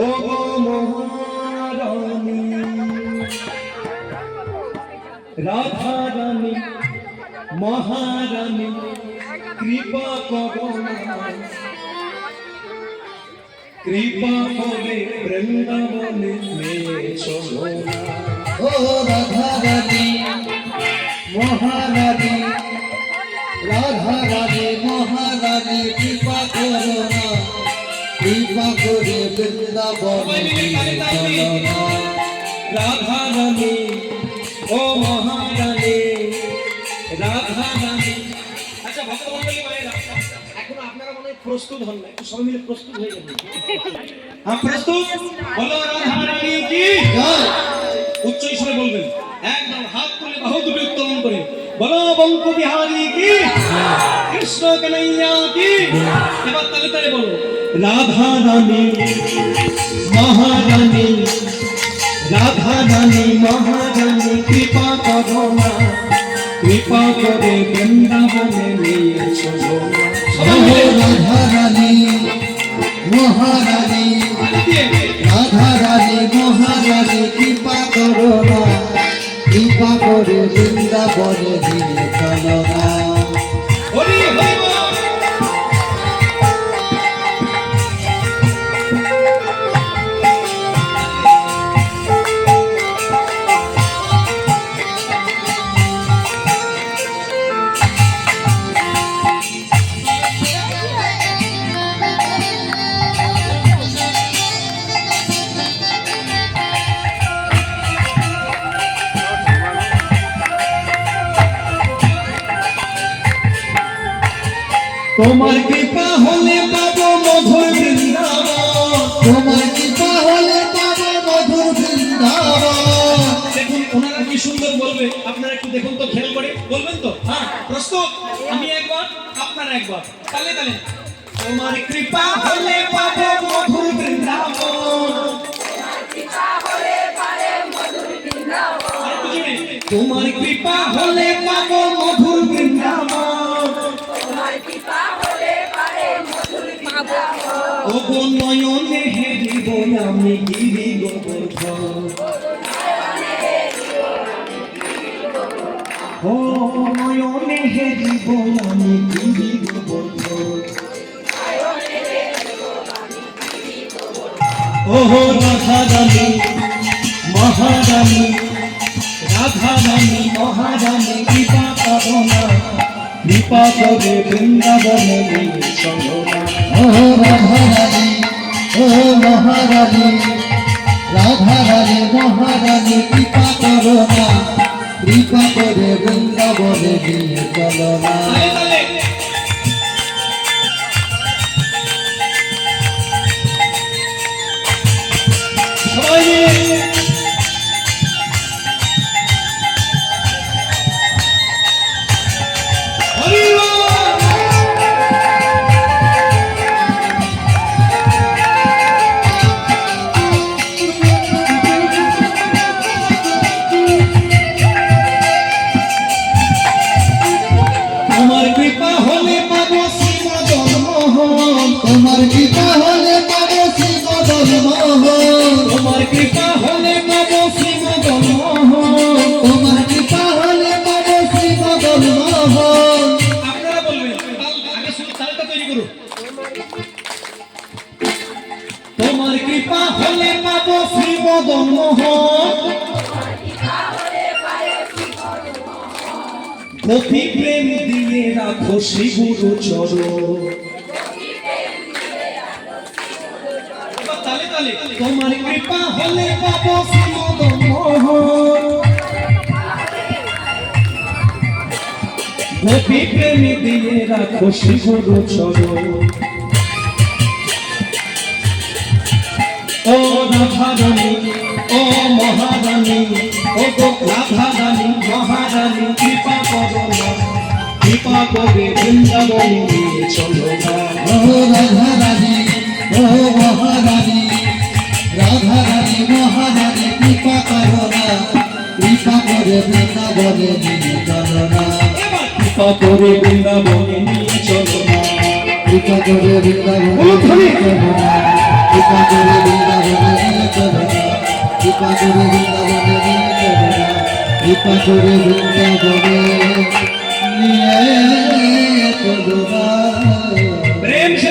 ও গো মহারানী রাধা রানী মহারানী কৃপা করো কৃপা করে বৃন্দাবনে নিয়ে চলো ও রাধা রানী মহারানী রাধা রানী মহারানী কৃপা করো না কৃপা করে বৃন্দাবনে নিয়ে চলো না রাধা রানী ও মহারানী রাধা রানী। আচ্ছা ভক্তমণ্ডলী মায়েরা, এখন আপনারা মনে হয় প্রস্তুত হন না, একটু সবাই মিলে প্রস্তুত হয়ে যাবেন। হ্যাঁ প্রস্তুত, বলো রাধা রানী কি জয়। উচ্চ স্বরে বলবেন, একদম হাত তুলে বাহু দুটো উত্তোলন করে বলো বঙ্ক বিহারী কি কৃষ্ণ কানাইয়া কি। এবার তালে তালে বলো রাধা রানী মহারানী রাধা রানী মহারানী কৃপা করো না কৃপা করে বৃন্দাবনে নিয়ে চলো রাধা রানী মহারানী রাধা রানী মহারানী কৃপা করো না কৃপা করে বৃন্দাবনে নিয়ে চলো না। হরি হরি তোমার কৃপা হলে পাবো মধুর বৃন্দাবন তোমার কৃপা হলে পাবো মধুর বৃন্দাবন। দেখুন ওনারা কি সুন্দর বলবে, আপনারা একটু দেখুন তো, খেয়াল করে বলবেন তো। হ্যাঁ প্রস্তুত, আমি একবার আপনারা একবার, তালে তালে। তোমার কৃপা হলে পাবো মধুর বৃন্দাবন তোমার কৃপা হলে পাবো মধুর বৃন্দাবন ও গো নয়নে হেরিব আমি গিরি গোবর্ধন ও নয়নে হেরিব আমি গিরি গোবর্ধন ও রাধা রানী মহারানী রাধা রানী মহারানী কৃপা করো না কৃপা করে বৃন্দাবনে নিয়ে চলো না। ও রাধা রানী ও মহারানী রাধা রানী মহারানী কৃপা করো না কৃপা করে বৃন্দাবনে নিয়ে চলো না। তালে তালে। সবাই মিলে হরি বল। তোমার কৃপা হলে পাবো শ্রীমদন মোহন তোমার কৃপা হলে পাবো শ্রীমদন মোহন তোমার কৃপা হলে পাবো শ্রীমদন মোহন তোমার কৃপা হলে পাবো শ্রীমদন মোহন। আপনারা বলবেন, আগে শুধু তালটা তৈরি করুন। তোমার কৃপা হলে পাবো শ্রীমদন মোহন গোপী প্রেম দিয়ে রাখো শ্রী গুরু চরণ তালে তালে। তোমার কৃপা হলে পাবো শ্রীমদন মোহন গোপী প্রেম দিয়ে রাখো শ্রী গুরু চরণ ও রাধা রানী ও মহারানী ও গো রাধা রানী মহারানী কৃপা করো না কৃপা করে বৃন্দাবনে নিয়ে চলো না। ও রাধা রানী ও মহারানী রাধা রানী মহারানী কৃপা করো না কৃপা করে বৃন্দাবনে নিয়ে চলো না। এবার কৃপা করে বৃন্দাবনে নিয়ে চলো না কৃপা করে বৃন্দাবনে নিয়ে চলো না কৃপা করে বৃন্দাবনে কৃপা করে বৃন্দাবনে নিয়ে চলো না, কৃপা করে বৃন্দাবনে নিয়ে চলো না। প্রেম সে